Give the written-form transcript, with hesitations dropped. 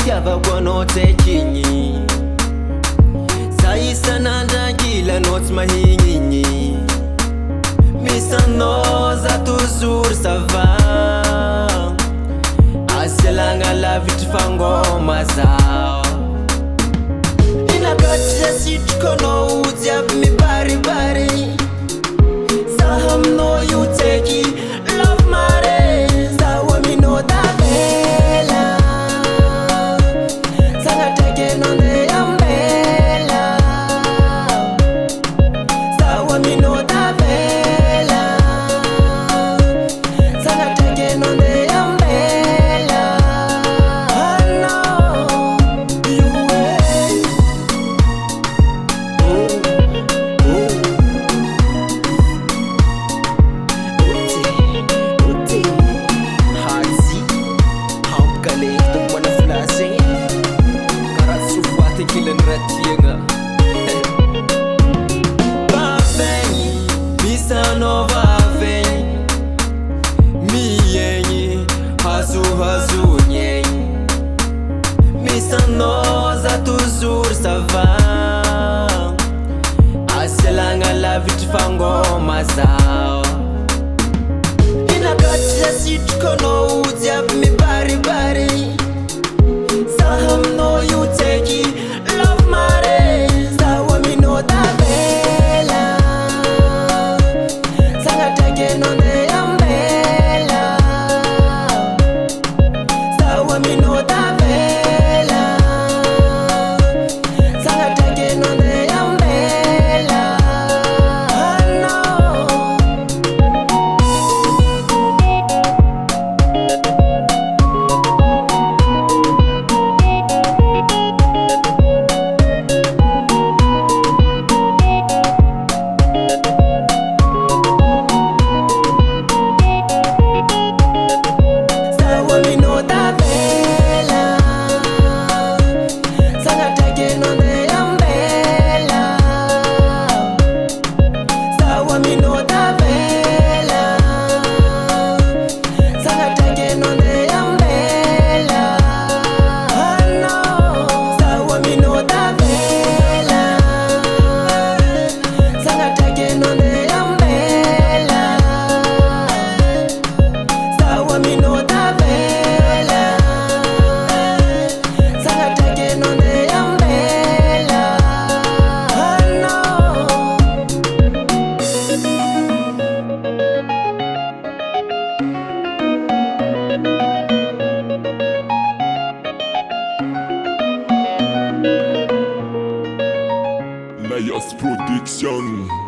tiavako anao tsaikigny za isan'andran-gila anao tsy mahignigny misy anao za toujours ça va asialagna lavitry fangoma zao inakatsy zasitriko anao jiaby mibaribary zaho aminao io tsaiky love mare zaho aminao tavela sanatraiky anao ndeha ambela zaho aminao tavela sanatraiky anao ndeha ambela anao iue kilin ratianga bavegny misano bavegny miegny hazohazogny misano za toujours ça va asialagna lavitry fangoma zao inakatsy zasitriko anao jiaby mibaribary zaho aminao io tsaiky love mare zaho aminao tavela sanatraiky anao ndeha ambela zaho aminao tavela sanatraiky anao ndeha ambela anao Layas Production.